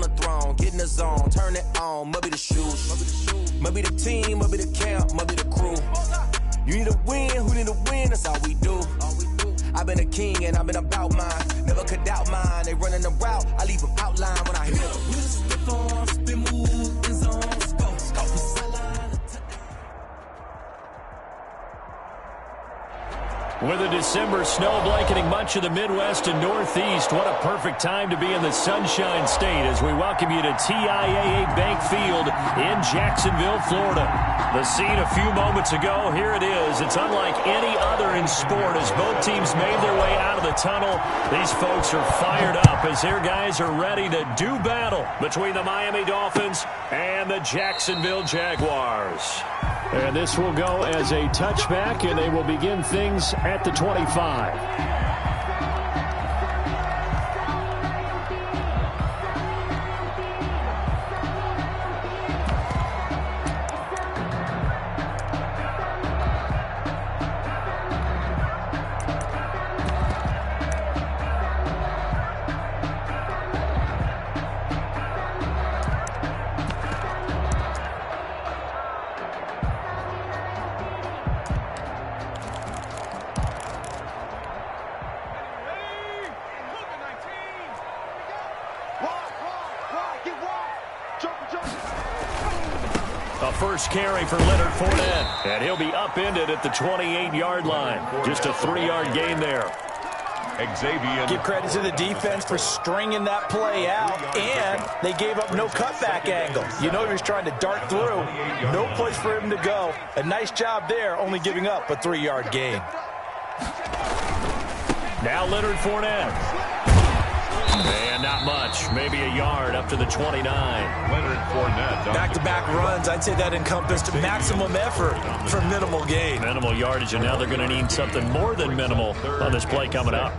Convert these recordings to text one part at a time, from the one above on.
the throne, get in the zone, turn it on, must be the shoes, must be the team, must be the camp, must be the crew. You need to win, who need to win, that's all we do. I've been a king and I've been about mine, never could doubt mine. They running the route, I leave them outline when I hit them. We just spit on, spin move, in zone, go from sideline to touchdown. With a December snow blanketing much of the Midwest and Northeast, what a perfect time to be in the Sunshine State as we welcome you to TIAA Bank Field in Jacksonville, Florida. The scene a few moments ago, here it is. It's unlike any other in sport as both teams made their way out of the tunnel. These folks are fired up as their guys are ready to do battle between the Miami Dolphins and the Jacksonville Jaguars. And this will go as a touchback, and they will begin things at the 25. A first carry for Leonard Fournette, and he'll be upended at the 28-yard line. Just a 3-yard gain there. Xavier. Give credit to the defense for stringing that play out, and they gave up no cutback angle. You know he was trying to dart through. No place for him to go. A nice job there, only giving up a 3-yard gain. Now Leonard Fournette. And not much, maybe a yard up to the 29. Leonard Fournette. Back-to-back runs, I'd say that encompassed maximum effort for minimal gain. Minimal yardage, and now they're going to need something more than minimal on this play coming up.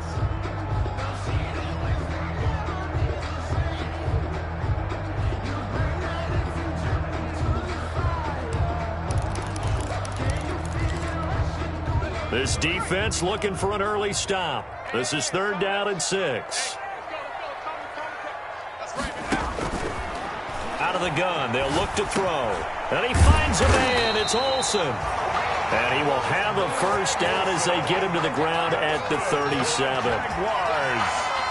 This defense looking for an early stop. This is 3rd down and 6. Out of the gun, they'll look to throw. And he finds a man, it's Olsen. And he will have a first down as they get him to the ground at the 37.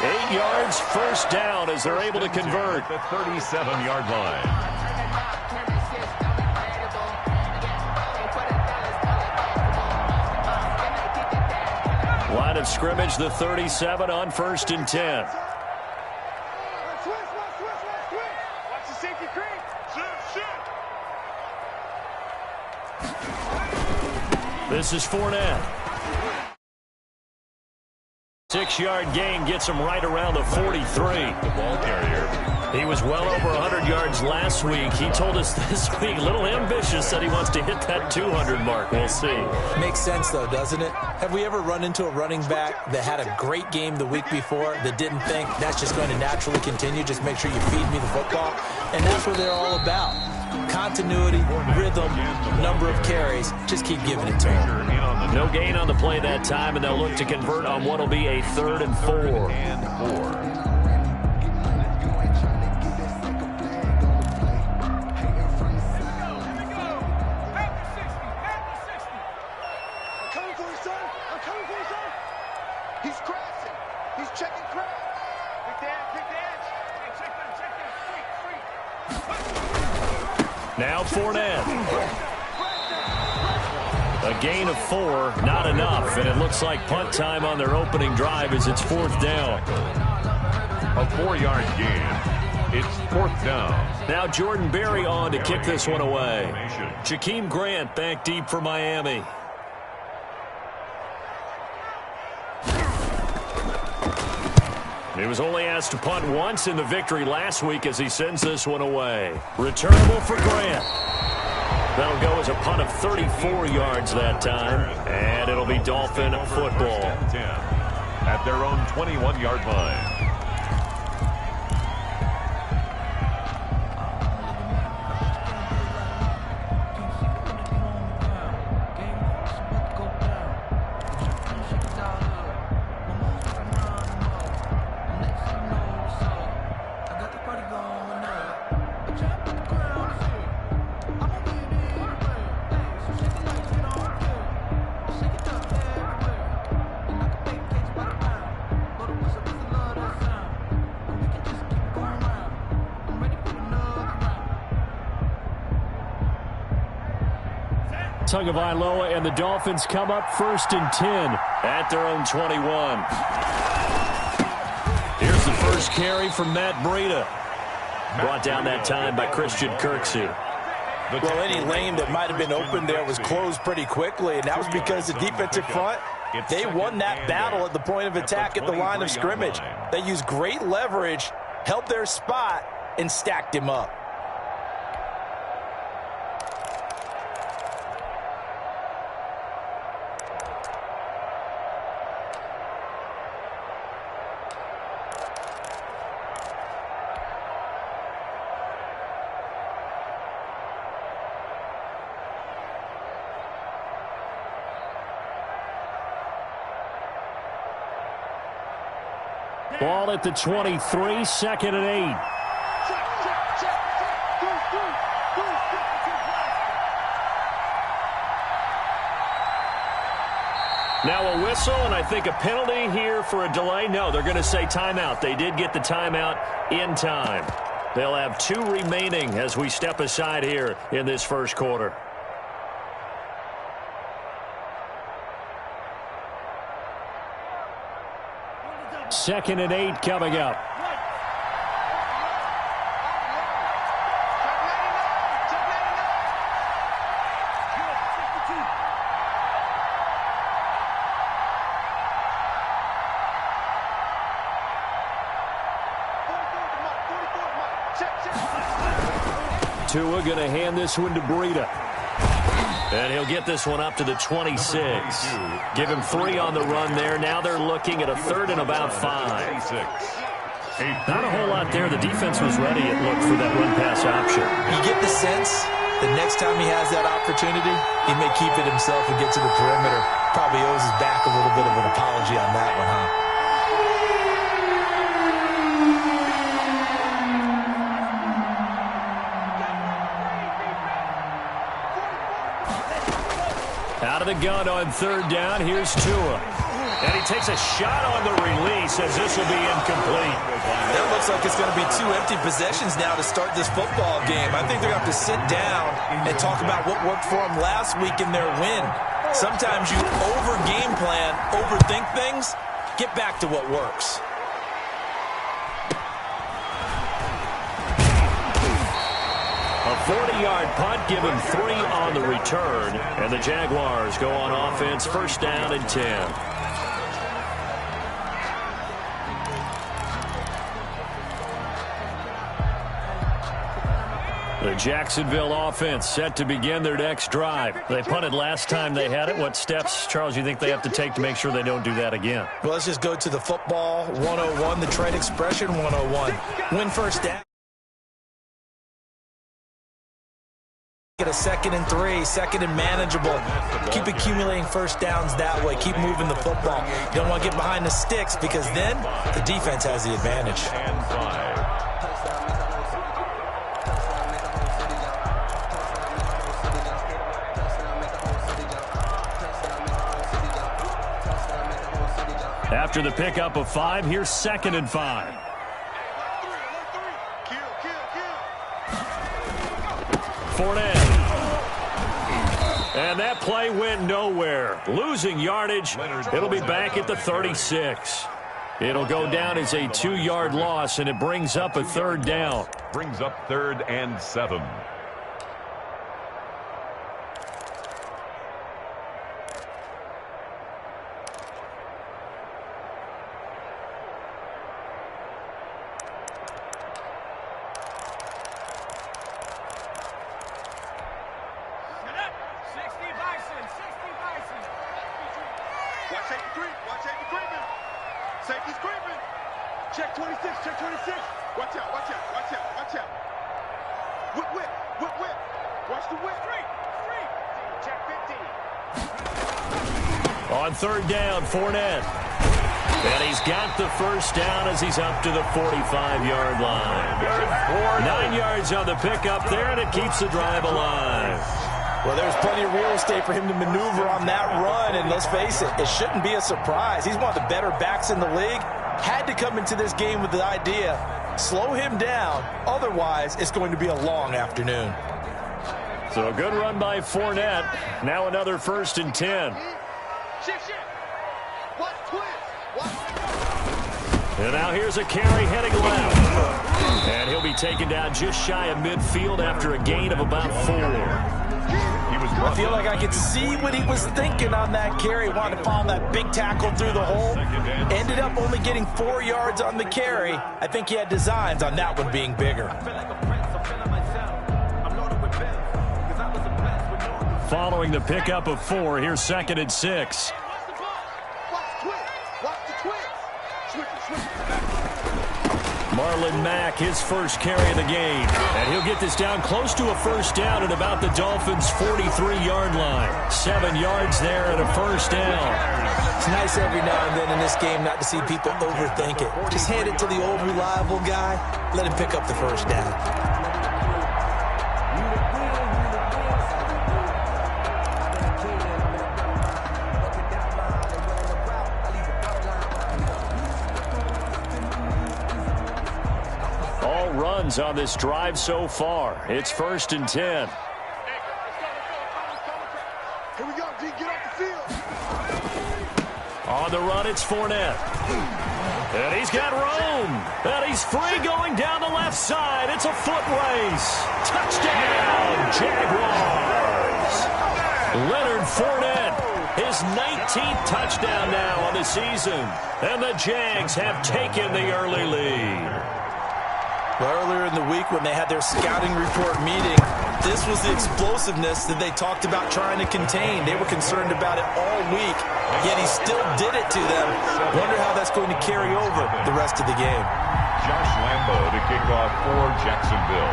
8 yards, first down as they're able to convert. The 37-yard line. Line of scrimmage, the 37 on 1st and 10. This is Fournette. 6-yard gain gets him right around the 43. The ball carrier. He was well over 100 yards last week. He told us this week, a little ambitious, that he wants to hit that 200 mark. We'll see. Makes sense, though, doesn't it? Have we ever run into a running back that had a great game the week before that didn't think that's just going to naturally continue? Just make sure you feed me the football. And that's what they're all about. Continuity, rhythm, number of carries. Just keep giving it to him. No gain on the play that time, and they'll look to convert on what will be a 3rd and 4. Now Fournette. A gain of 4, not enough, and it looks like punt time on their opening drive as it's 4th down. A 4-yard gain. It's 4th down. Now Jordan Berry on to kick this one away. Jakeem Grant back deep for Miami. He was only asked to punt once in the victory last week as he sends this one away. Returnable for Grant. That'll go as a punt of 34 yards that time, and it'll be Dolphin football. At their own 21-yard line. I got the party going. Tagovailoa and the Dolphins come up 1st and 10 at their own 21. Here's the first carry from Matt Breida. Brought down that time by Christian Kirksey. Well, any lane that might have been open there was closed pretty quickly, and that was because the defensive front, they won that battle at the point of attack at the line of scrimmage. They used great leverage, held their spot, and stacked him up. Ball at the 23, 2nd and 8. Now a whistle, and I think a penalty here for a delay. No, they're going to say timeout. They did get the timeout in time. They'll have 2 remaining as we step aside here in this first quarter. Second and 8 coming up. Tua going to hand this one to Breida. And he'll get this one up to the 26. Give him 3 on the run there. Now they're looking at a 3rd and about 5. Not a whole lot there. The defense was ready, it looked, for that run-pass option. You get the sense that next time he has that opportunity, he may keep it himself and get to the perimeter. Probably owes his back a little bit of an apology on that one, huh? Out of the gun on 3rd down. Here's Tua. And he takes a shot on the release as this will be incomplete. That looks like it's going to be 2 empty possessions now to start this football game. I think they're going to have to sit down and talk about what worked for them last week in their win. Sometimes you over-game plan, overthink things. Get back to what works. A 40-yard punt, give him 3 on the return. And the Jaguars go on offense, 1st down and 10. The Jacksonville offense set to begin their next drive. They punted last time they had it. What steps, Charles, you think they have to take to make sure they don't do that again? Well, let's just go to the football 101, the trade expression 101. Win 1st down. Get a 2nd and 3, 2nd and manageable. Keep accumulating 1st downs that way. Keep moving the football. You don't want to get behind the sticks because then the defense has the advantage. And 5. After the pickup of 5, here's 2nd and 5. Fournette. And that play went nowhere. Losing yardage. It'll be back at the 36. It'll go down as a 2-yard loss, and it brings up a 3rd down. Brings up 3rd and 7. On 3rd down, Fournette. And he's got the 1st down as he's up to the 45-yard line. 9 yards on the pickup there, and it keeps the drive alive. Well, there's plenty of real estate for him to maneuver on that run, and let's face it, it shouldn't be a surprise. He's one of the better backs in the league. Had to come into this game with the idea, slow him down, otherwise it's going to be a long afternoon. So a good run by Fournette. Now another 1st and 10. And now here's a carry heading left. And he'll be taken down just shy of midfield after a gain of about 4. I feel like I could see what he was thinking on that carry. Wanted to follow that big tackle through the hole. Ended up only getting 4 yards on the carry. I think he had designs on that one being bigger. Following the pickup of 4, here's 2nd and 6. Marlon Mack, his first carry of the game. And he'll get this down close to a 1st down at about the Dolphins' 43-yard line. 7 yards there and a 1st down. It's nice every now and then in this game not to see people overthink it. Just hand it to the old reliable guy. Let him pick up the 1st down. Runs on this drive so far. It's 1st and 10. Here we go, D. Get off the field. On the run, it's Fournette. And he's got room. And he's free going down the left side. It's a foot race. Touchdown, Jaguars. Leonard Fournette, his 19th touchdown now on the season. And the Jags have taken the early lead. Well, earlier in the week when they had their scouting report meeting, this was the explosiveness that they talked about trying to contain. They were concerned about it all week, yet he still did it to them. Wonder how that's going to carry over the rest of the game. Josh Lambo to kick off for Jacksonville.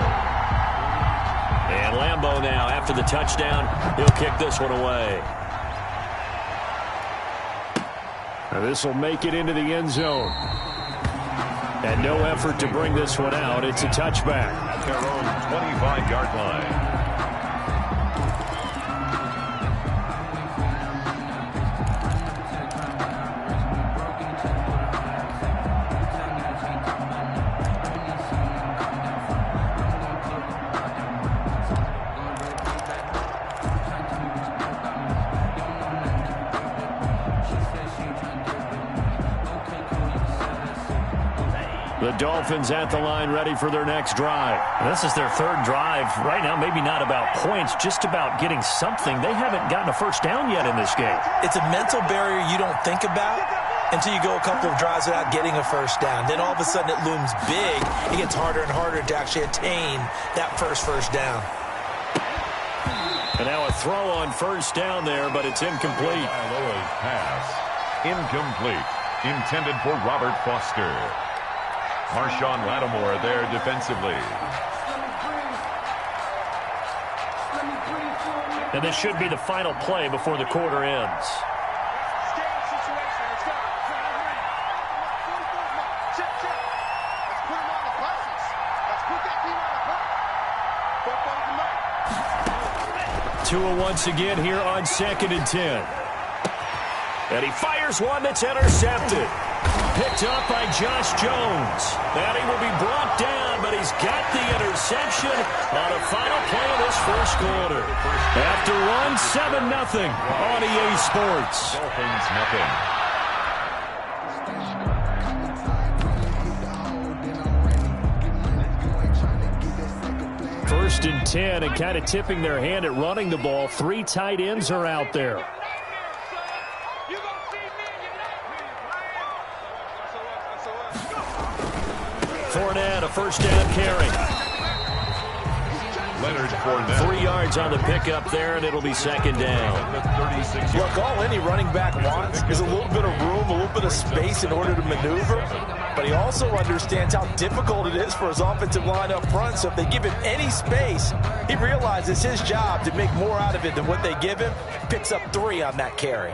And Lambo now, after the touchdown, he'll kick this one away. Now this will make it into the end zone. And no effort to bring this one out. It's a touchback. At their own 25-yard line. The Dolphins at the line, ready for their next drive. This is their 3rd drive. Right now, maybe not about points, just about getting something. They haven't gotten a 1st down yet in this game. It's a mental barrier you don't think about until you go a couple of drives without getting a 1st down. Then all of a sudden it looms big. It gets harder and harder to actually attain that first down. And now a throw on 1st down there, but it's incomplete. Iloa's pass. Incomplete. Intended for Robert Foster. Marshawn Lattimore there defensively. And this should be the final play before the quarter ends. Tua once again here on 2nd and 10. And he fires one that's intercepted. Picked up by Josh Jones. And he will be brought down, but he's got the interception on a final play of this 1st quarter. After one, 7-0 on EA Sports. Dolphins nothing. 1st and 10, and kind of tipping their hand at running the ball. 3 tight ends are out there. Fournette, a 1st down carry. Leonard Fournette. 3 yards on the pickup there, and it'll be 2nd down. Look, all any running back wants is a little bit of room, a little bit of space in order to maneuver. But he also understands how difficult it is for his offensive line up front. So if they give him any space, he realizes his job to make more out of it than what they give him. Picks up 3 on that carry.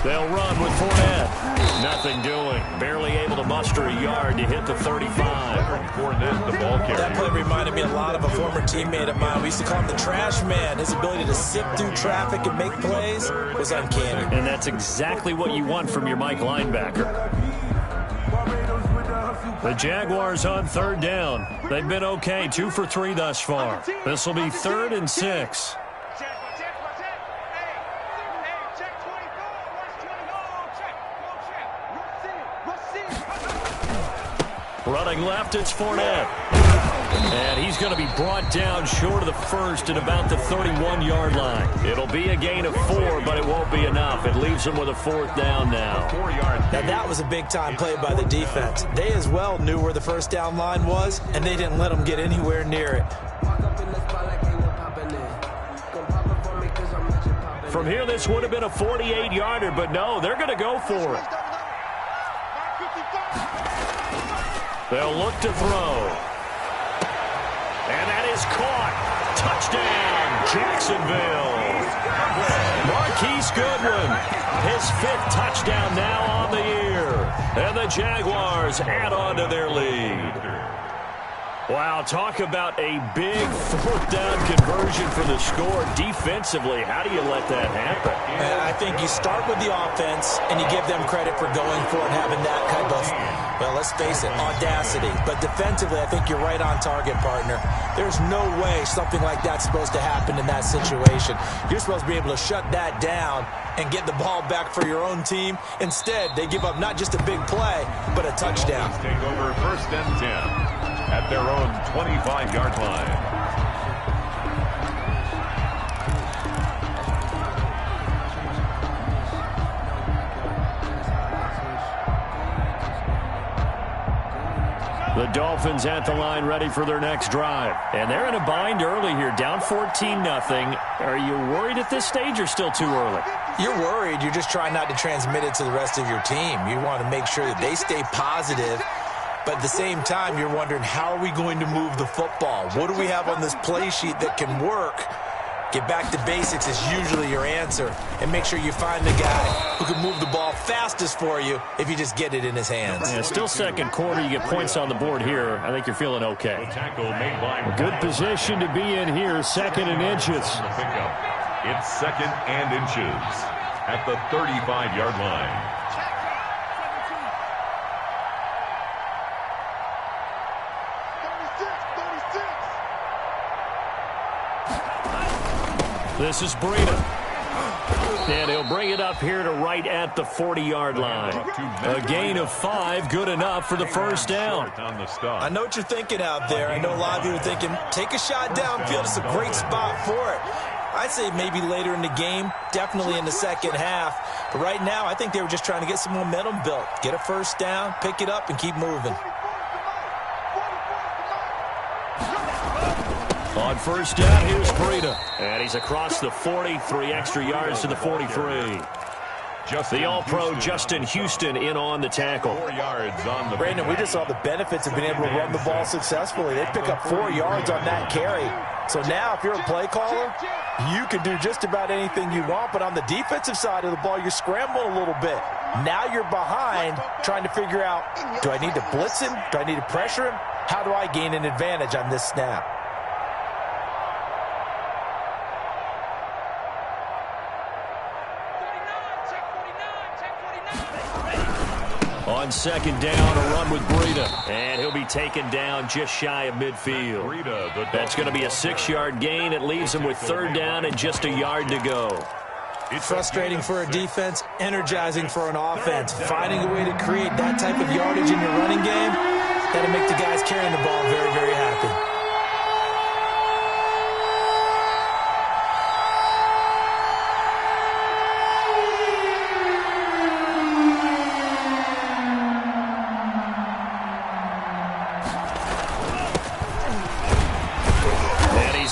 They'll run with Fournette. Nothing doing. Barely able to muster a yard to hit the 35. Fournette, the ball carrier. That play reminded me a lot of a former teammate of mine. We used to call him the trash man. His ability to sift through traffic and make plays was uncanny. And that's exactly what you want from your Mike linebacker. The Jaguars on third down. They've been okay, 2 for 3 thus far. This will be 3rd and 6. Running left, it's Fournette. And he's going to be brought down short of the first at about the 31-yard line. It'll be a gain of 4, but it won't be enough. It leaves him with a 4th down now. Now, that was a big-time play by the defense. They as well knew where the first down line was, and they didn't let them get anywhere near it. From here, this would have been a 48-yarder, but no, they're going to go for it. They'll look to throw. And that is caught. Touchdown, Jacksonville. Marquise Goodwin, his 5th touchdown now on the year. And the Jaguars add on to their lead. Wow, talk about a big 4th down conversion for the score. Defensively, how do you let that happen? And I think you start with the offense, and you give them credit for going for it and having that kind of, well, let's face it, audacity. But defensively, I think you're right on target, partner. There's no way something like that's supposed to happen in that situation. You're supposed to be able to shut that down and get the ball back for your own team. Instead, they give up not just a big play, but a touchdown. Take over 1st and 10 at their own 25-yard line. The Dolphins at the line ready for their next drive. And they're in a bind early here, down 14-0. Are you worried at this stage or still too early? You're worried. You're just trying not to transmit it to the rest of your team. You want to make sure that they stay positive. But at the same time, you're wondering, how are we going to move the football? What do we have on this play sheet that can work? Get back to basics is usually your answer. And make sure you find the guy who can move the ball fastest for you if you just get it in his hands. Yeah, still second quarter. You get points on the board here. I think you're feeling okay. The tackle made by Good position to be in here, 2nd and inches. It's 2nd and inches at the 35-yard line. This is Breida. And he'll bring it up here to right at the 40-yard line. A gain of 5, good enough for the 1st down. I know what you're thinking out there. I know a lot of you are thinking, take a shot downfield. It's a great spot for it. I'd say maybe later in the game, definitely in the second half. But right now, I think they were just trying to get some momentum built. Get a 1st down, pick it up, and keep moving. On 1st down, here's Breida. And he's across the 40, 3 extra yards to the 43. The All-Pro Justin Houston in on the tackle. 4 yards on the Brandon, we just saw the benefits of being able to run the ball successfully. They pick up 4 yards on that carry. So now, if you're a play caller, you can do just about anything you want. But on the defensive side of the ball, you're scrambling a little bit. Now you're behind, trying to figure out, do I need to blitz him? Do I need to pressure him? How do I gain an advantage on this snap? On 2nd down, a run with Breida. And he'll be taken down just shy of midfield. That's going to be a 6-yard gain. It leaves him with 3rd down and just a yard to go. It's frustrating for a defense, energizing for an offense. Finding a way to create that type of yardage in your running game, that'll make the guys carrying the ball very, very happy.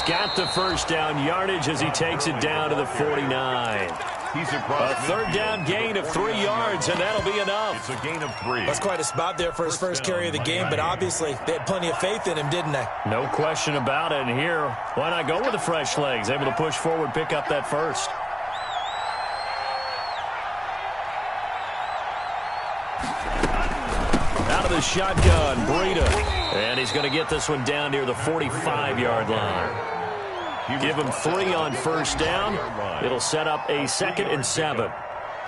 Got the 1st down yardage as he takes it down to the 49. He's across a 3rd down gain of 3 yards, and that'll be enough. It's a gain of 3. That's quite a spot there for his first carry of the game, but obviously they had plenty of faith in him, didn't they? No question about it. And here, why not go with the fresh legs? Able to push forward, pick up that 1st. the shotgun. Breida. And he's going to get this one down near the 45-yard line. Give him 3 on first down. It'll set up a 2nd and 7.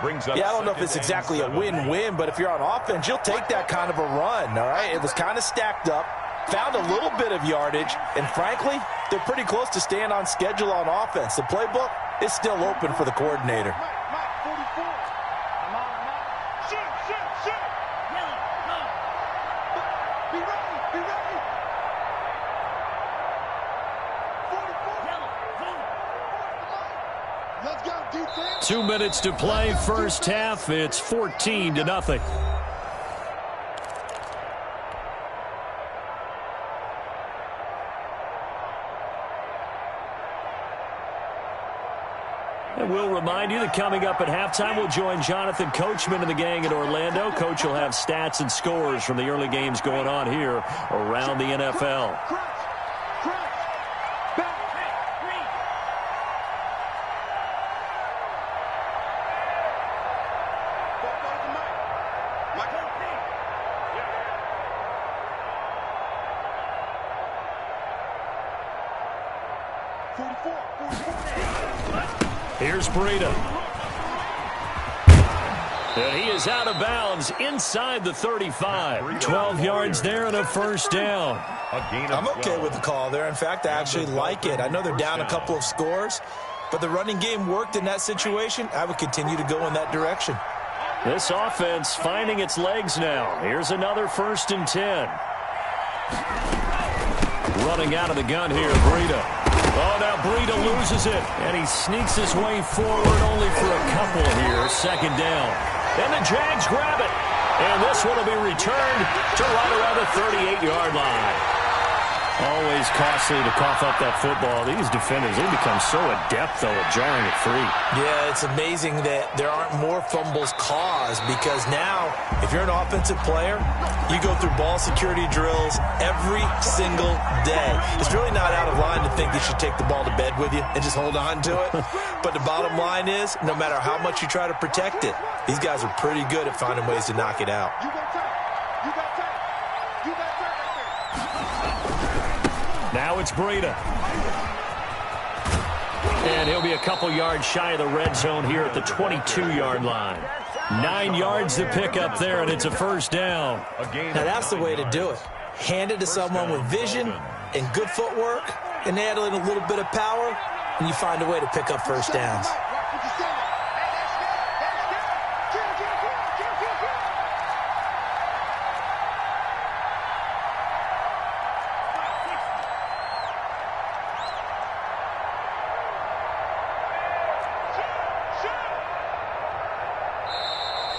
Yeah, I don't know if it's exactly a win-win, but if you're on offense, you'll take that kind of a run, all right? It was kind of stacked up, found a little bit of yardage, and frankly, they're pretty close to staying on schedule on offense. The playbook is still open for the coordinator. Mike, 44. Shoot. Be ready. 44. Let's go, defense. 2 minutes to play, first half. It's 14-0. And we'll remind you that coming up at halftime, we'll join Jonathan Coachman and the gang in Orlando. Coach will have stats and scores from the early games going on here around the NFL. Here's Breida. And he is out of bounds inside the 35. 12 yards there and a first down. I'm okay with the call there. In fact, I actually like it. I know they're down a couple of scores, but the running game worked in that situation. I would continue to go in that direction. This offense finding its legs now. Here's another 1st and 10. Running out of the gun here, Breida. Oh, now Breida loses it, and he sneaks his way forward only for a couple here. 2nd down. And the Jags grab it. And this one will be returned to right around the 38-yard line. Always costly to cough up that football. These defenders, they become so adept, though, at jarring it free. Yeah, it's amazing that there aren't more fumbles caused because now, if you're an offensive player, you go through ball security drills every single day. It's really not out of line to think you should take the ball to bed with you and just hold on to it. But the bottom line is, no matter how much you try to protect it, these guys are pretty good at finding ways to knock it out. Now it's Breida. And he'll be a couple yards shy of the red zone here at the 22-yard line. 9 yards to pick up there, and it's a first down. Now that's the way to do it. Hand it to someone with vision and good footwork, and add in a little bit of power, and you find a way to pick up first downs.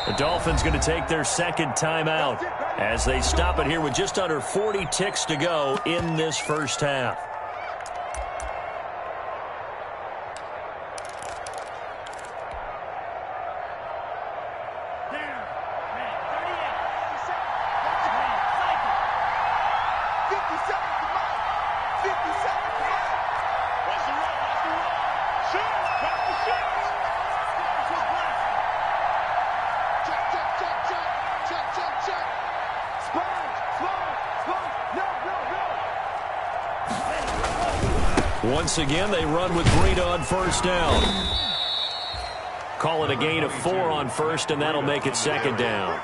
The Dolphins going to take their 2nd timeout as they stop it here with just under 40 ticks to go in this first half. Once again, they run with Breida on first down. Call it a gain of 4 on first, and that'll make it 2nd down.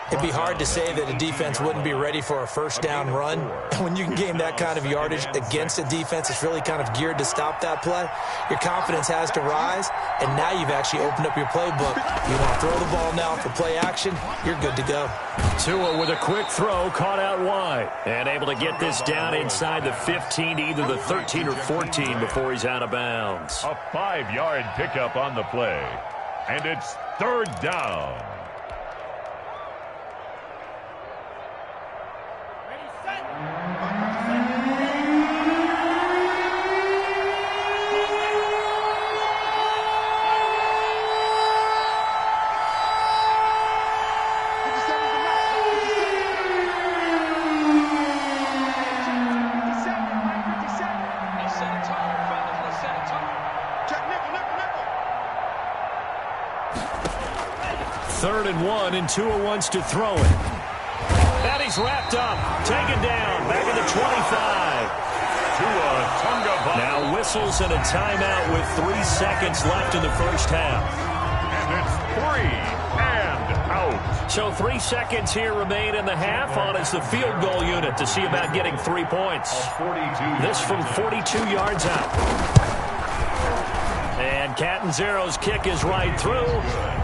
It'd be hard to say that a defense wouldn't be ready for a first down run. When you can gain that kind of yardage against a defense that's really kind of geared to stop that play, your confidence has to rise, and now you've actually opened up your playbook. You want to throw the ball now for play action, you're good to go. Tua with a quick throw, caught out wide, and able to get this down inside the 15 to either the 13 or 14 before he's out of bounds. A 5-yard pickup on the play, and it's 3rd down. Third and 1, and Tua wants to throw it. And he's wrapped up, taken down, back at the 25. Now whistles and a timeout with 3 seconds left in the first half. And it's 3 and out. So 3 seconds here remain in the half on as the field goal unit to see about getting 3 points. This from 42 yards out. And Catanzero's kick is right through,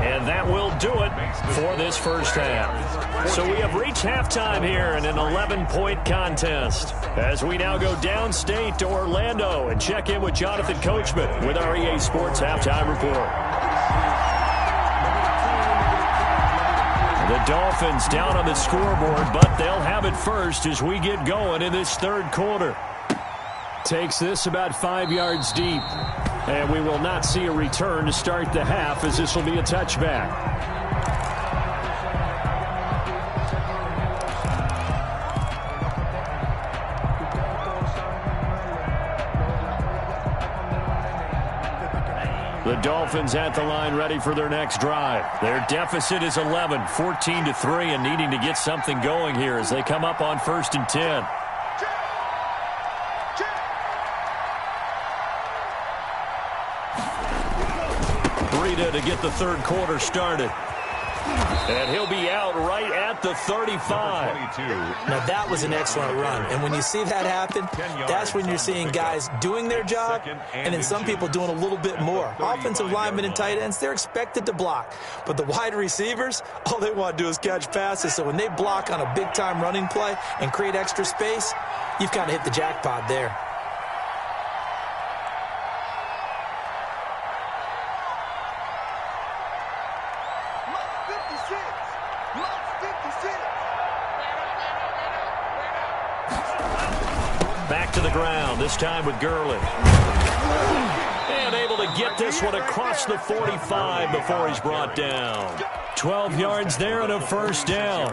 and that will do it for this first half. So we have reached halftime here in an 11-point contest as we now go downstate to Orlando and check in with Jonathan Coachman with our EA Sports Halftime Report. The Dolphins down on the scoreboard, but they'll have it first as we get going in this third quarter. Takes this about 5 yards deep. And we will not see a return to start the half as this will be a touchback. The Dolphins at the line ready for their next drive. Their deficit is 11, 14-3, and needing to get something going here as they come up on 1st and 10. To get the third quarter started. And he'll be out right at the 35. Now, that was an excellent run. And when you see that happen, that's when you're seeing guys doing their job and then some people doing a little bit more. Offensive linemen and tight ends, they're expected to block. But the wide receivers, all they want to do is catch passes. So when they block on a big-time running play and create extra space, you've kind of hit the jackpot there. Back to the ground, this time with Gurley. And able to get this one across the 45 before he's brought down. 12 yards there and a first down.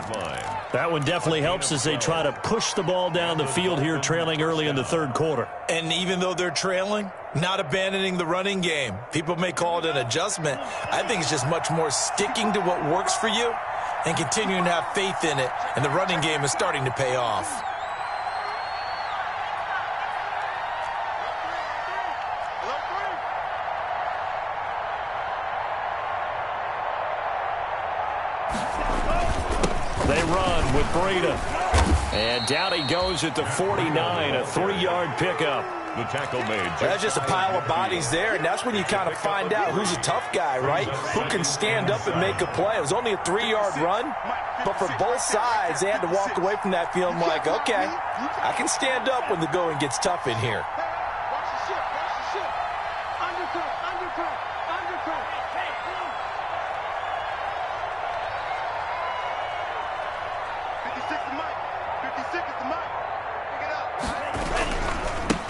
That one definitely helps as they try to push the ball down the field here, trailing early in the third quarter. And even though they're trailing, not abandoning the running game. People may call it an adjustment. I think it's just much more sticking to what works for you and continuing to have faith in it. And the running game is starting to pay off. They run with Breida. And down he goes at the 49, a 3-yard pickup. The tackle made. That's just a pile of bodies there, and that's when you kind of find out who's a tough guy, right? Who can stand up and make a play. It was only a 3-yard run, but for both sides, they had to walk away from that feeling like, okay, I can stand up when the going gets tough in here.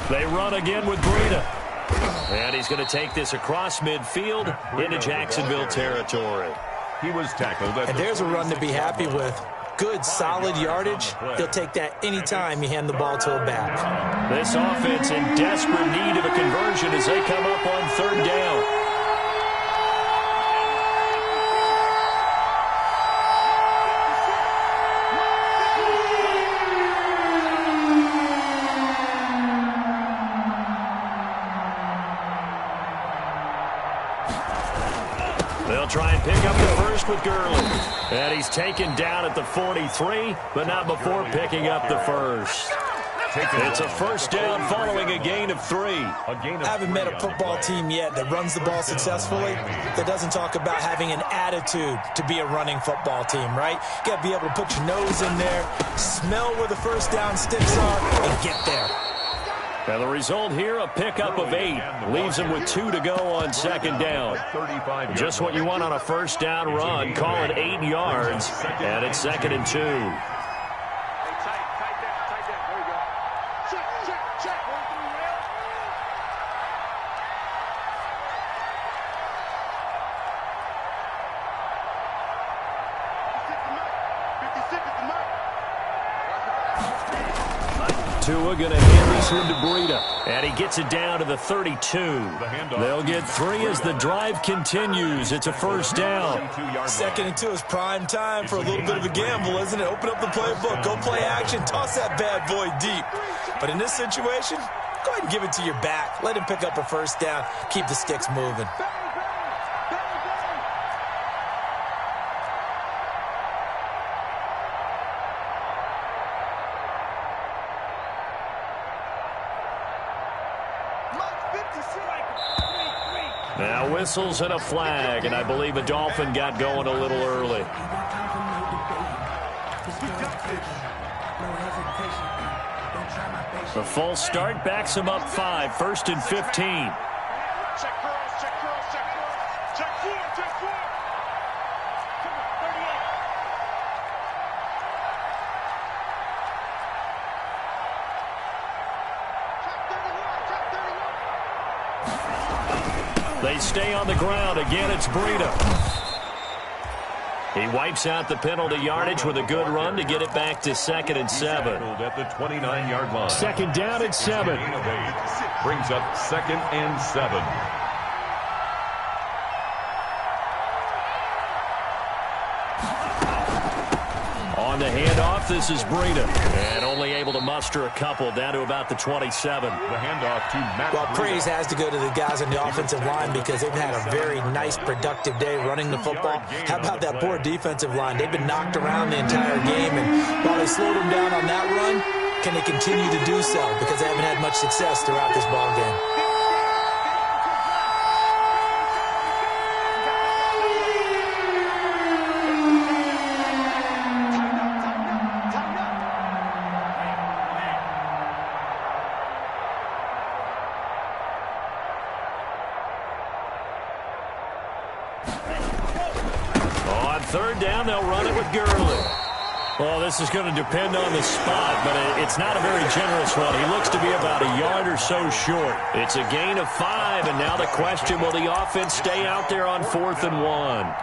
They run again with Breida. And he's going to take this across midfield into Jacksonville territory. He was tackled. And there's a run to be happy with. Good, solid yardage. He'll take that anytime you hand the ball to a back. This offense in desperate need of a conversion as they come up on 3rd down. They'll try and pick up the first with Gurley. And he's taken down at the 43, but not before picking up the first. It's a first down following a gain of 3. I haven't met a football team yet that runs the ball successfully that doesn't talk about having an attitude to be a running football team, right? You got to be able to put your nose in there, smell where the first down sticks are, and get there. Now the result here, a pickup of 8. Leaves them with 2 to go on 2nd down. Just what you want on a first down run. Call it 8 yards, and it's 2nd and 2. Tua going to hand this one to Breida. And he gets it down to the 32. They'll get 3 as the drive continues. It's a first down. 2nd and 2 is prime time for a little bit of a gamble, isn't it? Open up the playbook, go play action, toss that bad boy deep. But in this situation, go ahead and give it to your back. Let him pick up a first down. Keep the sticks moving. Now whistles and a flag, and I believe a Dolphin got going a little early. The false start backs him up 5, 1st and 15. Check girls, check girls, check girls. Check 4, check 4. Come on, 38. Check 31, check 31. They stay on the ground. Again, it's Breida. He wipes out the penalty yardage with a good run to get it back to 2nd and 7. At the 29-yard line. 2nd down at 7. Brings up 2nd and 7. On the handoff, this is Breida. And only able to muster a couple down to about the 27. The handoff to Matt. Well, praise has to go to the guys on the offensive line because they've had a very nice, productive day running the football. How about that poor defensive line? They've been knocked around the entire game, and while they slowed them down on that run, can they continue to do so? Because they haven't had much success throughout this ball game. Third down, they'll run it with Gurley. Well, this is going to depend on the spot, but it's not a very generous one. He looks to be about a yard or so short. It's a gain of 5, and now the question, will the offense stay out there on 4th and 1?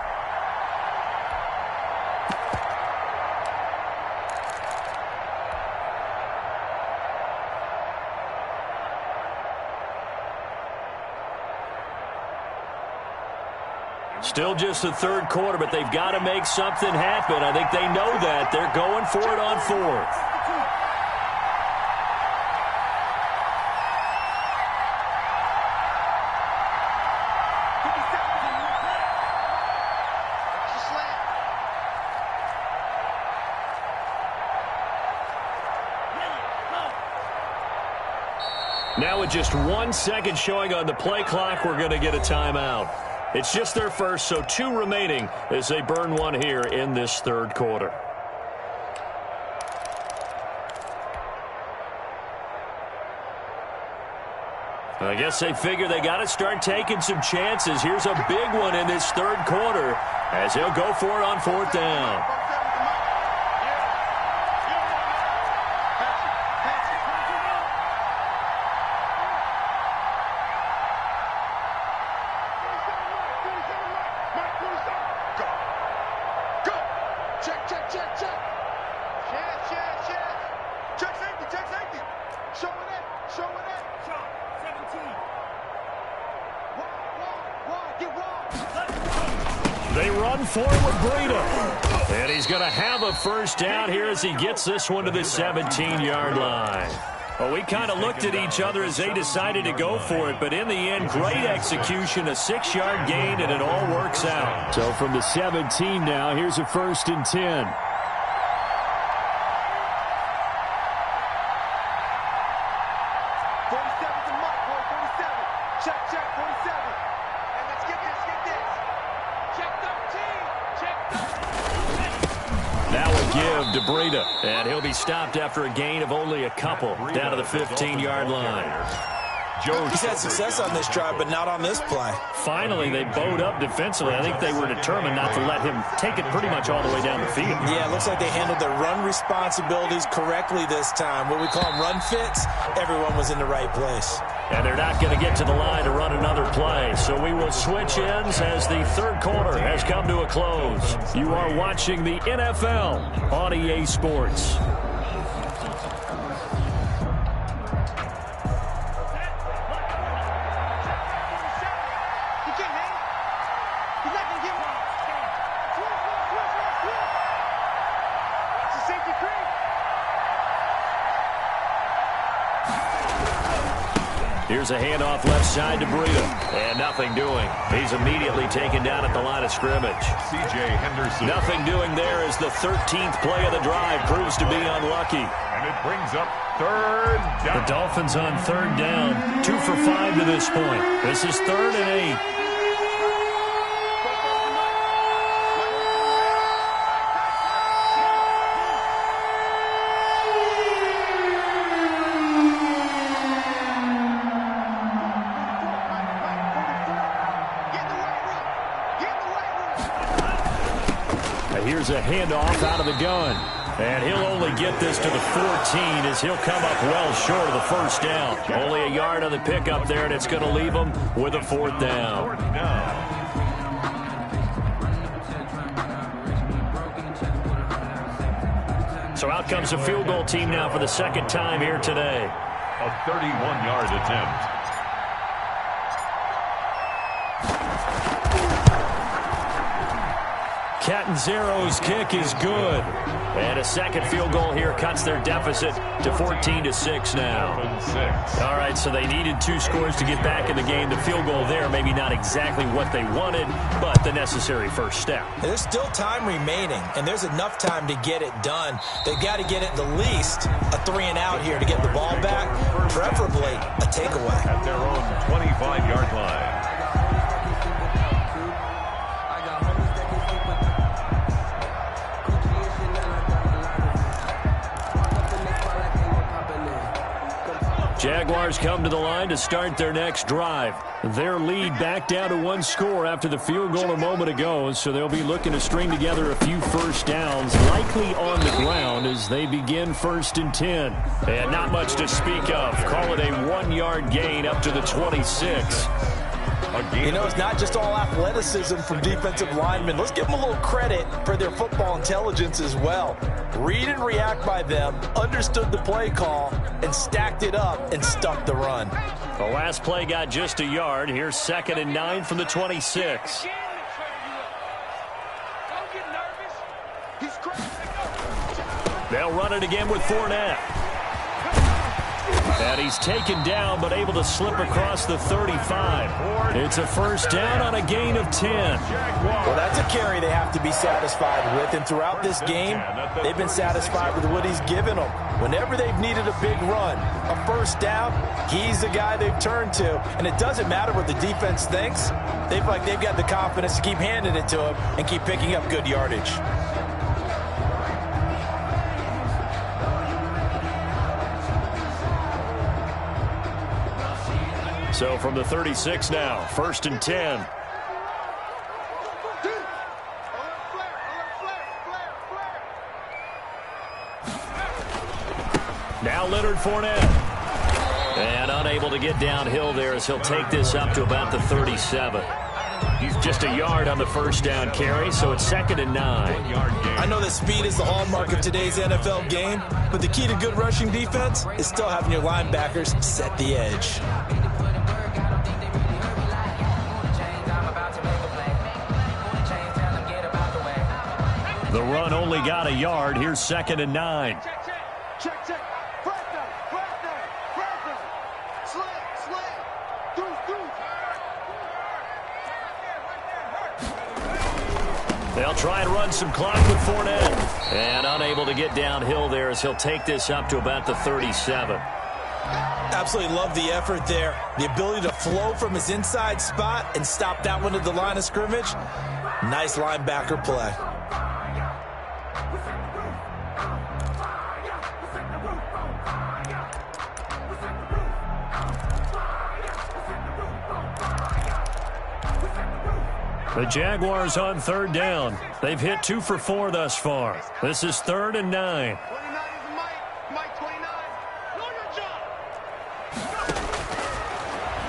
Still just the 3rd quarter, but they've got to make something happen. I think they know that. They're going for it on 4th. Now with just 1 second showing on the play clock, we're going to get a timeout. It's just their first, so 2 remaining as they burn one here in this 3rd quarter. I guess they figure they got to start taking some chances. Here's a big one in this 3rd quarter as he'll go for it on 4th down. They run forward with Breida. And he's going to have a first down here as he gets this one to the 17-yard line. Well, we kind of looked at each other as they decided to go for it, but in the end, great execution, a 6-yard gain, and it all works out. So from the 17 now, here's a 1st and 10. To Breida, and he'll be stopped after a gain of only a couple down to the 15-yard line. He's had success on this drive, but not on this play. Finally, they bowed up defensively. I think they were determined not to let him take it pretty much all the way down the field. Yeah, it looks like they handled their run responsibilities correctly this time. What we call them run fits, everyone was in the right place. And they're not going to get to the line to run another play. So we will switch ends as the 3rd quarter has come to a close. You are watching the NFL on EA Sports. Here's a handoff left side to Breida. And nothing doing. He's immediately taken down at the line of scrimmage. C.J. Henderson. Nothing doing there as the 13th play of the drive proves to be unlucky. And it brings up third down. The Dolphins on third down. 2 for 5 to this point. This is 3rd and 8. Here's a handoff out of the gun. And he'll only get this to the 14 as he'll come up well short of the first down. Only a yard on the pickup there, and it's going to leave him with a 4th down. So out comes a field goal team now for the 2nd time here today. A 31-yard attempt. Catanzaro's kick is good. And a second field goal here cuts their deficit to 14-6 now. All right, so they needed 2 scores to get back in the game. The field goal there, maybe not exactly what they wanted, but the necessary first step. There's still time remaining, and there's enough time to get it done. They've got to get it the least a 3-and-out here to get the ball back, preferably a takeaway. At their own 25-yard line. Jaguars come to the line to start their next drive. Their lead back down to 1 score after the field goal a moment ago, so they'll be looking to string together a few first downs, likely on the ground as they begin 1st and 10. And not much to speak of. Call it a 1-yard gain up to the 26. You know, it's not just all athleticism from defensive linemen. Let's give them a little credit for their football intelligence as well. Read and react by them, understood the play call, and stacked it up and stuck the run. The last play got just a yard. Here's 2nd and 9 from the 26. They'll run it again with Fournette. And he's taken down, but able to slip across the 35. It's a first down on a gain of 10. Well, that's a carry they have to be satisfied with. And throughout this game, they've been satisfied with what he's given them. Whenever they've needed a big run, a first down, he's the guy they've turned to. And it doesn't matter what the defense thinks. They've got the confidence to keep handing it to him and keep picking up good yardage. So from the 36 now, 1st and 10. Now Leonard Fournette. And unable to get downhill there as he'll take this up to about the 37. He's just a yard on the first down carry, so it's 2nd and 9. I know that speed is the hallmark of today's NFL game, but the key to good rushing defense is still having your linebackers set the edge. The run only got a yard. Here's 2nd and 9. Check. They'll try and run some clock with Fournette. And unable to get downhill there as he'll take this up to about the 37. Absolutely love the effort there. The ability to flow from his inside spot and stop that one at the line of scrimmage. Nice linebacker play. The Jaguars on third down. They've hit 2 for 4 thus far. This is 3rd and 9.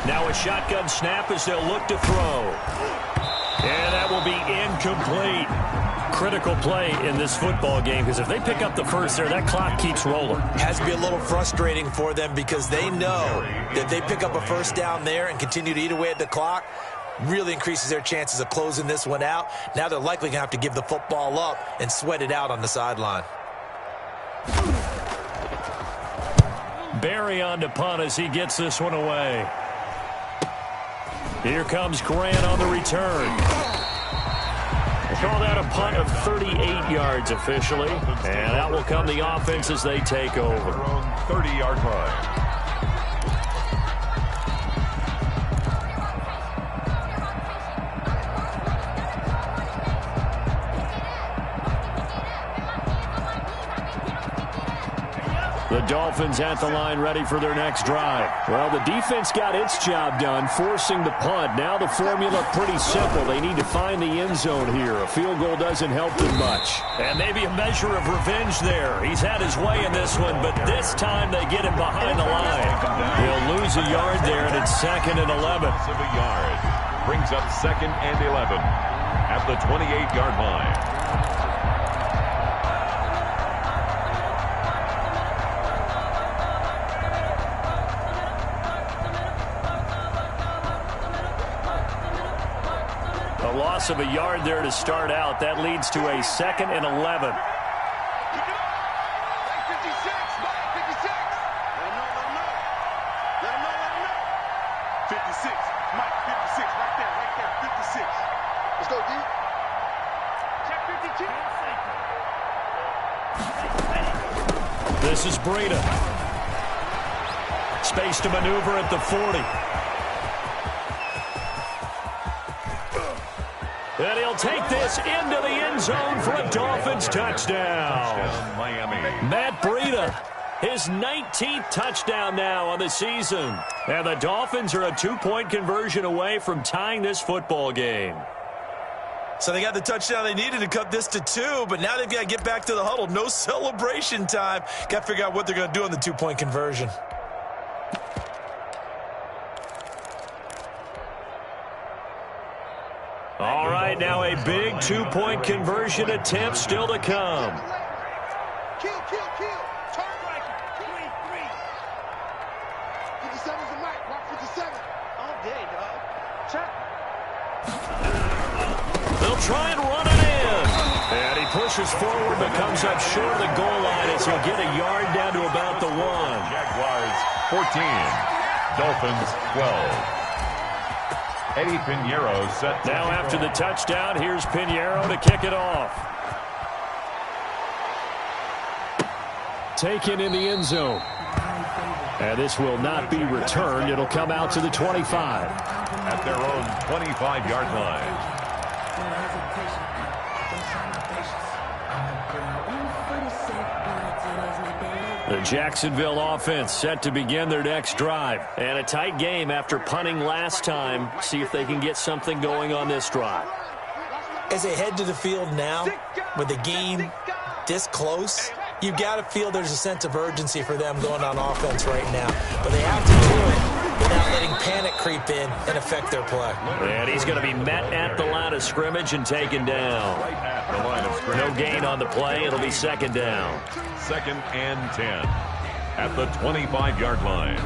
Now a shotgun snap as they'll look to throw. And that will be incomplete. Critical play in this football game because if they pick up the first there, that clock keeps rolling. Has to be a little frustrating for them because they know that if they pick up a first down there and continue to eat away at the clock, really increases their chances of closing this one out. Now they're likely going to have to give the football up and sweat it out on the sideline. Barry on to punt as he gets this one away. Here comes Grant on the return. Call that a punt of 38 yards officially. And out will come the offense as they take over. 30-yard line. The Dolphins at the line ready for their next drive. Well, the defense got its job done, forcing the punt. Now the formula pretty simple. They need to find the end zone here. A field goal doesn't help them much. And maybe a measure of revenge there. He's had his way in this one, but this time they get him behind the line. He'll lose a yard there, and it's 2nd and 11. Of a yard. Brings up 2nd and 11 at the 28-yard line. Loss of a yard there to start out. That leads to a 2nd and 11. Let him know, let him know. 56, Mike, 56, right there, 56. Let's go, D. Check 52. This is Breida. Space to maneuver at the 40. And he'll take this into the end zone for a Dolphins touchdown. Miami. Matt Breida, his 19th touchdown now on the season. And the Dolphins are a 2-point conversion away from tying this football game. So they got the touchdown they needed to cut this to 2, but now they've got to get back to the huddle. No celebration time. Got to figure out what they're going to do on the 2-point conversion. All right, now a big 2-point conversion attempt still to come. Kill. Turn right. 3. 57's the mic. Walk 57. All day, dog. Check. They'll try and run it in. And he pushes forward but comes up short of the goal line as he'll get a yard down to about the 1. Jaguars 14. Dolphins 12. Eddie Pinheiro set to now after the touchdown, here's Pinheiro to kick it off. Taken in the end zone. And this will not be returned. It'll come out to the 25. At their own 25-yard line. The Jacksonville offense set to begin their next drive. And a tight game after punting last time. See if they can get something going on this drive. As they head to the field now, with the game this close, you've got to feel there's a sense of urgency for them going on offense right now. But they have to do it without letting panic creep in and affect their play. And he's going to be met at the line of scrimmage and taken down. Right at the line of scrimmage. No gain on the play. It'll be 2nd down. 2nd and 10 at the 25-yard line.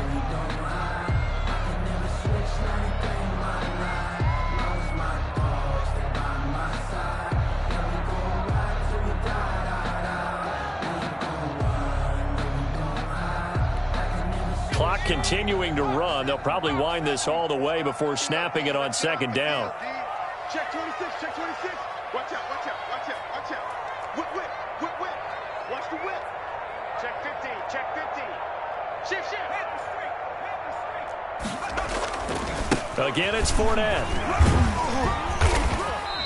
Clock continuing to run. They'll probably wind this all the way before snapping it on 2nd down. Check 26. Watch out. Whip. Watch the whip. Check 50. Shift. Again, it's Fournette.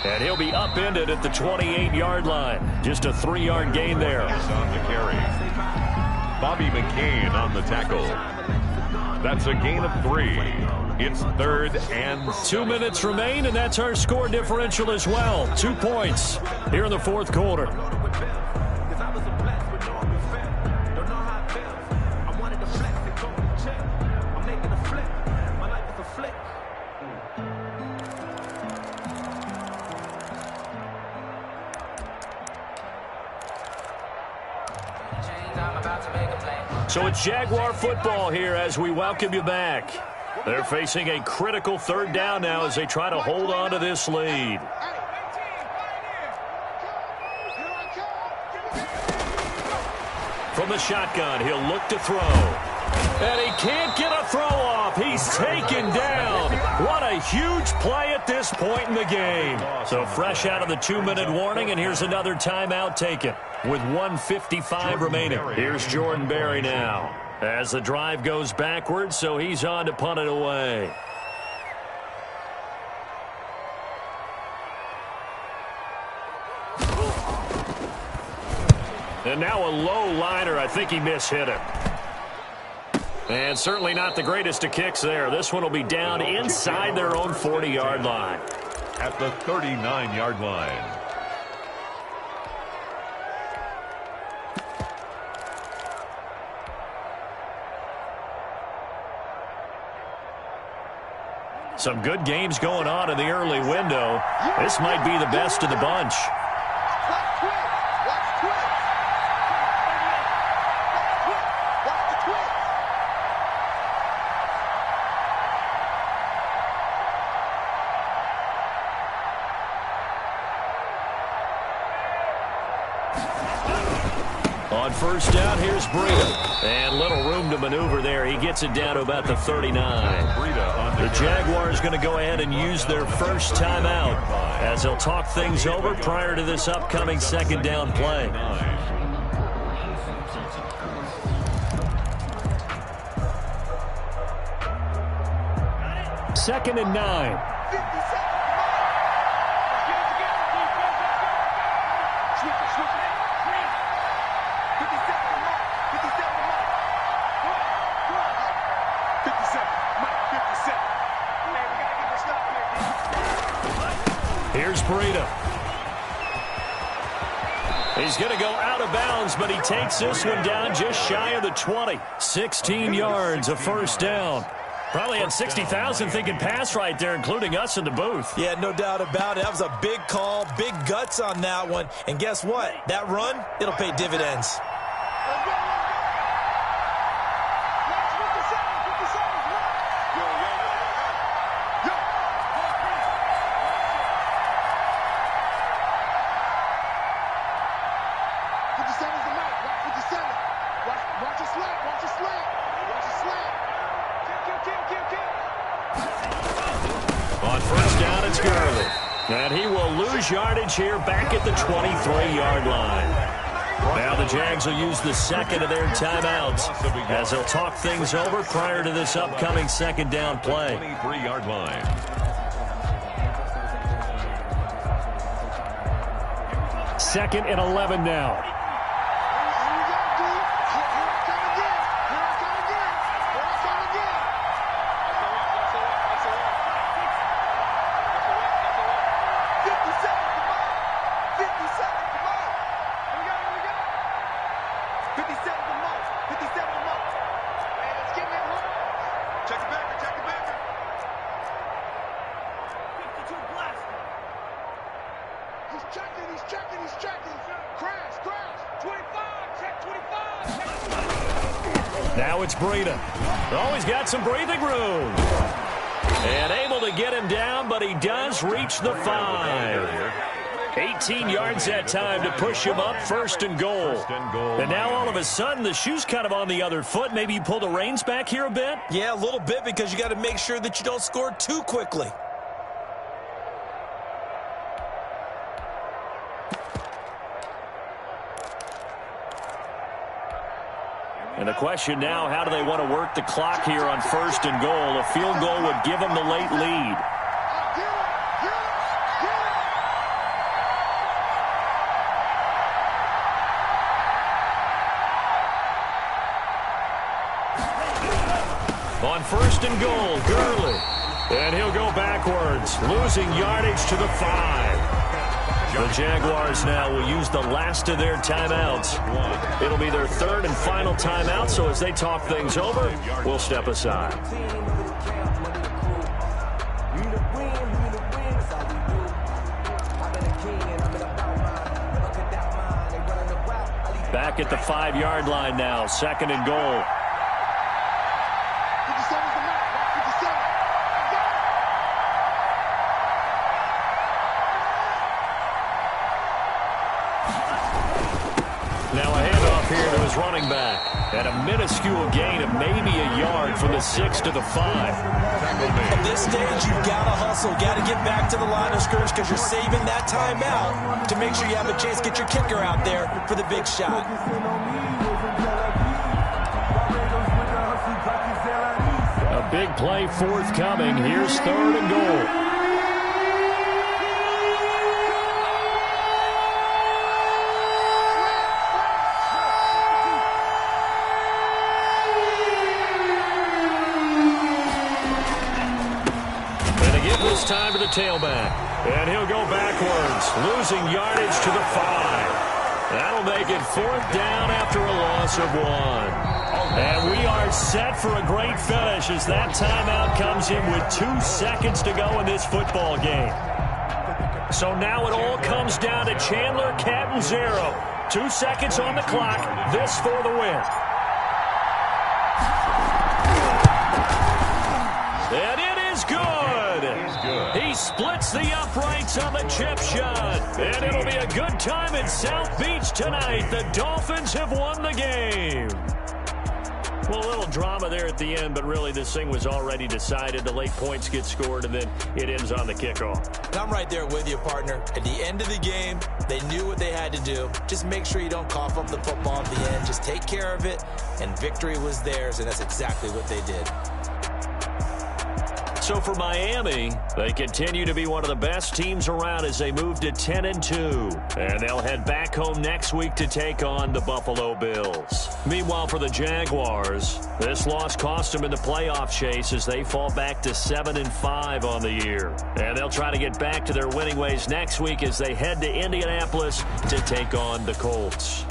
And he'll be upended at the 28-yard line. Just a 3-yard gain there. On the carry. Bobby McCain on the tackle. That's a gain of 3. It's 3rd and 2 minutes remain, and that's our score differential as well. 2 points here in the 4th quarter. So it's Jaguar football here as we welcome you back. They're facing a critical third down now as they try to hold on to this lead. From the shotgun, he'll look to throw. And he can't get a throw off. He's taken down. What a huge play at this point in the game. So fresh out of the 2-minute warning, and here's another timeout taken with 1:55 remaining. Here's Jordan Berry now as the drive goes backwards, so he's on to punt it away. And now a low liner. I think he mishit him. And certainly not the greatest of kicks there. This one will be down inside their own 40-yard line. At the 39-yard line. Some good games going on in the early window. This might be the best of the bunch. On first down, here's Breida. And little room to maneuver there. He gets it down to about the 39. The Jaguars going to go ahead and use their first timeout as they'll talk things over prior to this upcoming second down play. Second and 9. Here's Breida. He's going to go out of bounds, but he takes this one down just shy of the 20. 16 yards, a first down. Probably had 60,000 thinking pass right there, including us in the booth. Yeah, no doubt about it. That was a big call, big guts on that one. And guess what? That run, it'll pay dividends. On first down, it's Gurley. And he will lose yardage here back at the 23-yard line. Now the Jags will use the second of their timeouts as they'll talk things over prior to this upcoming second down play. 23-yard line. Second and 11 now. He's checking. Crash. 25. Check 25. Now it's Breida. Oh, he's got some breathing room. And able to get him down, but he does reach the 5. 18 yards that time to push him up, first and goal. And now all of a sudden, the shoe's kind of on the other foot. Maybe you pull the reins back here a bit? Yeah, a little bit, because you got to make sure that you don't score too quickly. And the question now, how do they want to work the clock here on first and goal? A field goal would give them the late lead. On first and goal, Gurley. And he'll go backwards, losing yardage to the 5. The Jaguars now will use the last of their timeouts. It'll be their third and final timeout, so as they talk things over, we'll step aside. Back at the 5-yard line now, second and goal. 57's the mark. 57. to his running back. And a minuscule gain of maybe a yard from the 6 to the 5. At this stage, you've got to hustle. Got to get back to the line of scrimmage because you're saving that timeout to make sure you have a chance to get your kicker out there for the big shot. A big play forthcoming. Here's 3rd and goal. This time to the tailback. And he'll go backwards, losing yardage to the 5. That'll make it 4th down after a loss of 1. And we are set for a great finish as that timeout comes in with 2 seconds to go in this football game. So now it all comes down to Chandler Catanzaro. 2 seconds on the clock. This for the win. And it is good. He splits the uprights on the chip shot. And it'll be a good time in South Beach tonight. The Dolphins have won the game. Well, a little drama there at the end, but really this thing was already decided. The late points get scored, and then it ends on the kickoff. I'm right there with you, partner. At the end of the game, they knew what they had to do. Just make sure you don't cough up the football at the end. Just take care of it, and victory was theirs, and that's exactly what they did. So for Miami, they continue to be one of the best teams around as they move to 10-2. And they'll head back home next week to take on the Buffalo Bills. Meanwhile, for the Jaguars, this loss cost them in the playoff chase as they fall back to 7-5 on the year. And they'll try to get back to their winning ways next week as they head to Indianapolis to take on the Colts.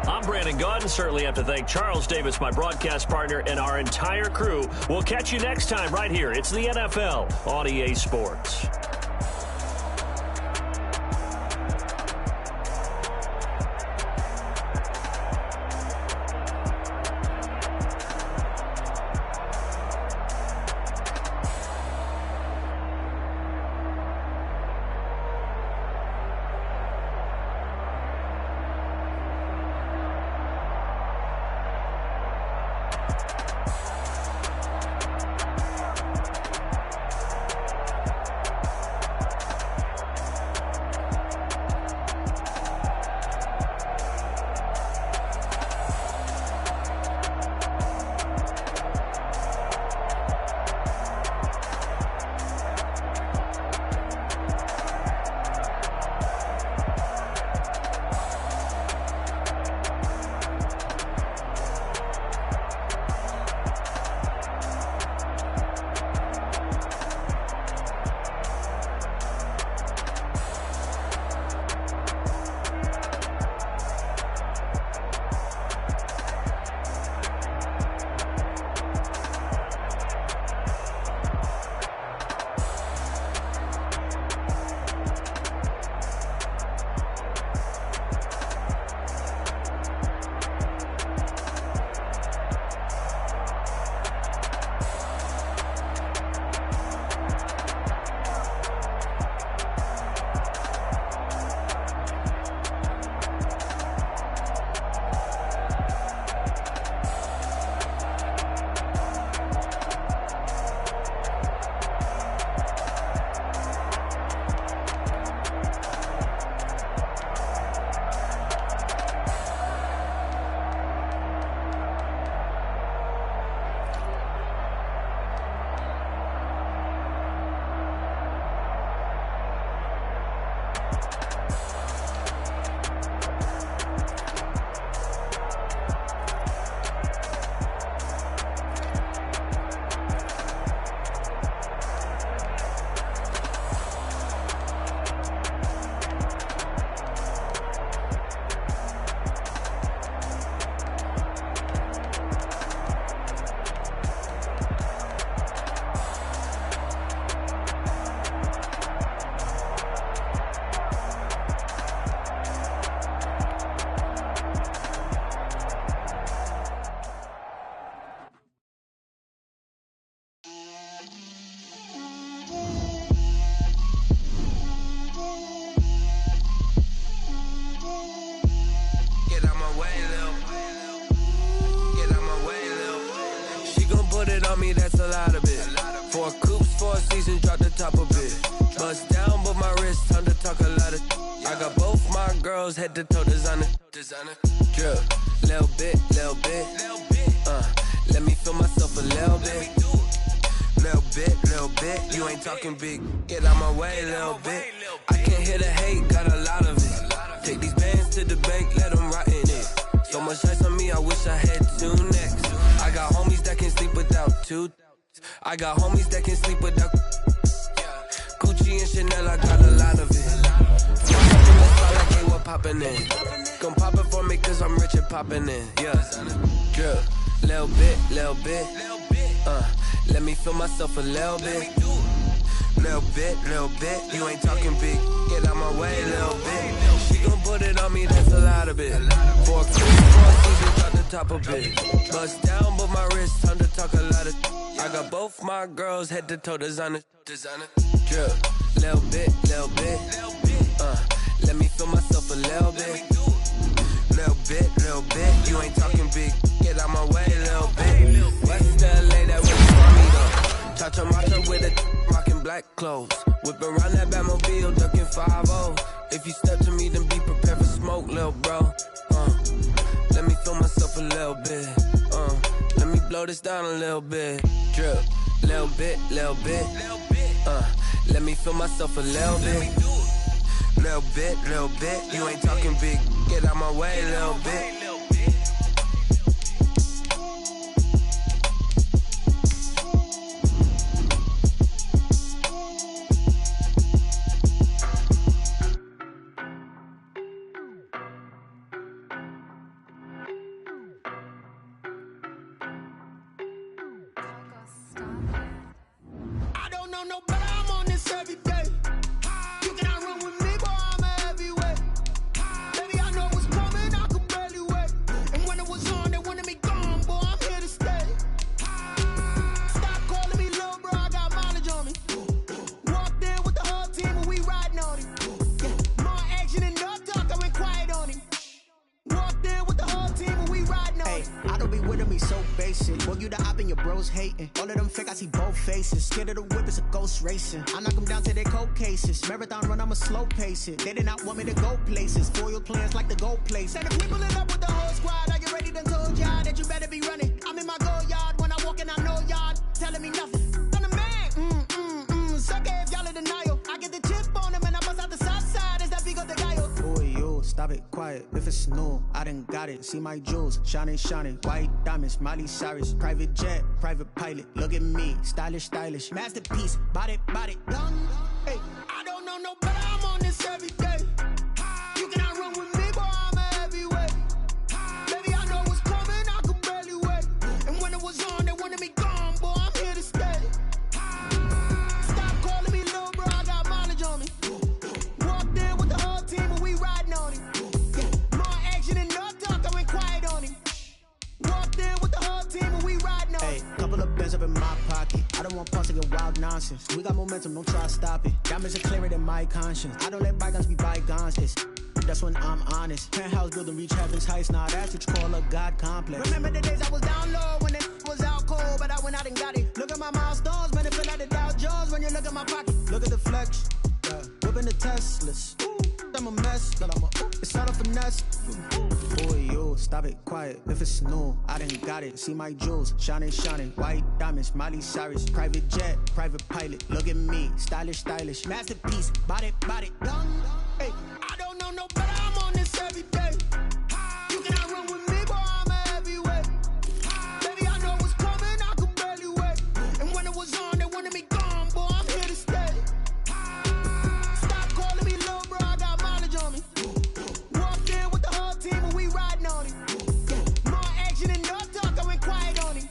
I'm Brandon Gaudin. Certainly have to thank Charles Davis, my broadcast partner, and our entire crew. We'll catch you next time right here. It's the NFL on EA Sports. seasons, drop the top a bit. Bust down, but my wrist, time to talk a lot of. I got both my girls, head to toe designer. Drip, little bit. Let me feel myself a little bit. Little bit. You ain't talking big. Get out my way, little bit. I can't hear the hate, got a lot of it. Take these bands to the bank, let them rot in it. So much ice on me, I wish I had two necks. I got homies that can sleep without two. I got homies that can sleep without. Gucci and Chanel, I got a lot of it. Like they were popping in. Gon' pop it for me cause I'm rich and popping in. Yeah. Drip, little bit. Let me feel myself a little bit. Little bit. You ain't talking big. Get out my way, little bit. She gon' put it on me, that's a lot of it. For a season, drop the top a bit. Bust down, but my wrist, time to talk a lot of. I got both my girls, head to toe designer. Drip, little bit. Let me feel myself a little bit. Little bit. You ain't talking big. Get out my way, little bit. West LA, that really for me though. Cha-cha macha with a rockin' black clothes. Whip around that Batmobile, ducking 5-0. If you step to me, then be prepared for smoke, little bro. Let me feel myself a little bit. Let me blow this down a little bit. Drip, little bit. Let me feel myself a little bit. Little bit. You ain't talking big. Get out my way, little bit. I knock them down to their cold cases. Marathon run, I'ma slow pace it. They did not want me to go places. Foil plans like the gold place. And if we pull it up with the whole squad, I get ready to told y'all that you better be running. I'm in my go yard when I walk in, I know y'all telling me nothing. I'm the man. Suck it if y'all in denial. I get the chip on them and I bust out the south side. Is that big of the guy? Boy, yo, stop it, quiet. If it's new, I done got it. See my jewels, shining. White diamonds, Miley Cyrus. Private jet, private pilot. Look at me, stylish. Masterpiece, body, done. Hey, I don't know no better, I'm on this every day. You cannot run with me, boy, I'm a heavyweight. Baby, I know what's coming, I could barely wait. And when it was on, they wanted me gone, boy, I'm here to stay. Stop calling me little bro, I got mileage on me. Walked in with the whole team and we riding on him. More action than no talk, I went quiet on him. Walked in with the whole team and we riding on him. Hey, couple of bands up in my pocket. I don't want parts of your wild nonsense. We got momentum, don't try to stop it. Diamonds are clearer than my conscience. I don't let bygones be bygones. That's when I'm honest. Penthouse building, reach heaven's heights. Now that's what you call a God complex. Remember the days I was down low when it was out cold, but I went out and got it. Look at my milestones, man, it feel like the Dow Jones when you look at my pocket. Look at the flex, whipping the Teslas. I'm a mess, but it's all a finesse. Boy, yo, stop it, quiet. If it's new, I done got it. See my jewels, shining. White diamonds, Miley Cyrus. Private jet, private pilot. Look at me, stylish. Masterpiece, body, done. Hey, I don't know no better, I'm on this every day. You cannot run with me, boy, I'm a heavyweight. Baby, I know what's coming, I could barely wait. And when it was on, they wanted me gone, boy, I'm here to stay. Stop calling me little bro, I got mileage on me. Walked in with the whole team and we riding on him. More action than no talk, I went quiet on him.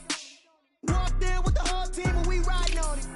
Walked in with the whole team and we riding on him.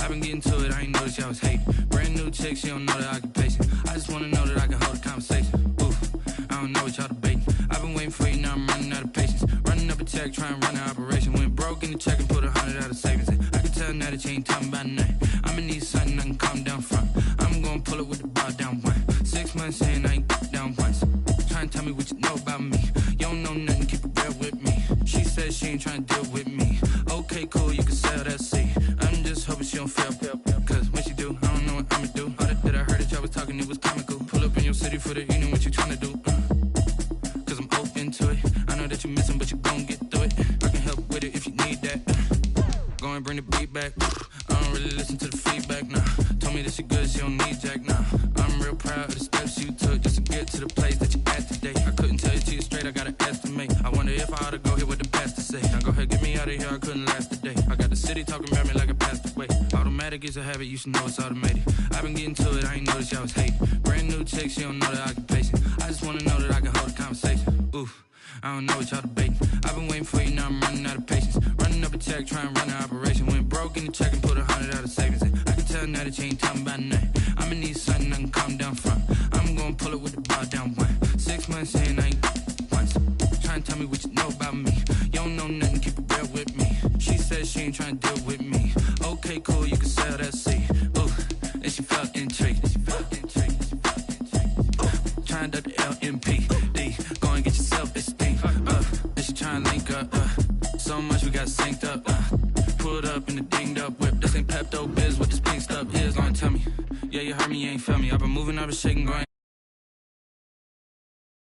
I've been getting to it, I ain't noticed y'all was hating. Brand new chick, she don't know the occupation. I just wanna know that I can hold a conversation. Oof, I don't know what y'all debating. I've been waiting for you, now I'm running out of patience. Running up a check, trying to run an operation. Went broke in the check and put 100 out of savings in. I can tell now that you ain't talking about nothing. I'ma need something I can calm down from. I'm gonna pull it with the bar down one. 6 months in, I ain't down once. Trying to tell me what you know about me. You don't know nothing, keep it real with me. She said she ain't trying to deal with me. Okay, cool, you can sell that seat. I'm just hoping she don't fail. Cause when she do, I don't know what I'ma do. All that I heard that y'all was talking, it was comical. Pull up in your city for the evening, what you trying to do? Cause I'm open to it. I know that you missing, but you gon' get through it. I can help with it if you need that. Go and bring the beat back. I don't really listen to the feedback, nah. Told me that she good, she don't need jack, nah. I'm real proud of the steps you took just to get to the place that you at today. I couldn't tell you to you straight, I gotta estimate. I wonder if I ought to go here with the pastor say. Now go ahead, get me out of here, I couldn't last a day. I got the city talking about me like I passed away. Automatic is a habit, you should know it's automated. I've been getting to it, I ain't noticed y'all was hating. Brand new chick, she don't know the occupation. I just wanna know that I can hold a conversation. Oof, I don't know what y'all debating. I've been waiting for you, now I'm running out of patience. Running up a check, trying to run an operation. Went broke in the check and put 100 out of savings in. I can tell now that you ain't talking about nothing. I'ma need something I can calm down from. I'm gonna pull it with the bar down one. 6 months in, I ain't once. Trying to tell me what you know about me. You don't know nothing, keep it real with me. She said she ain't trying to deal with me. Okay, cool, you can sell that seat. Ooh, and she felt intrigued. Trying to the LMPD. Go and get your self-esteem up. And she trying to link up. So much we got synced up. Pulled up in the dinged up whip. This ain't Pepto-Biz, what this pink stuff is. Gonna tell me. Yeah, you heard me, you ain't feel me. I've been moving, I've been shaking, going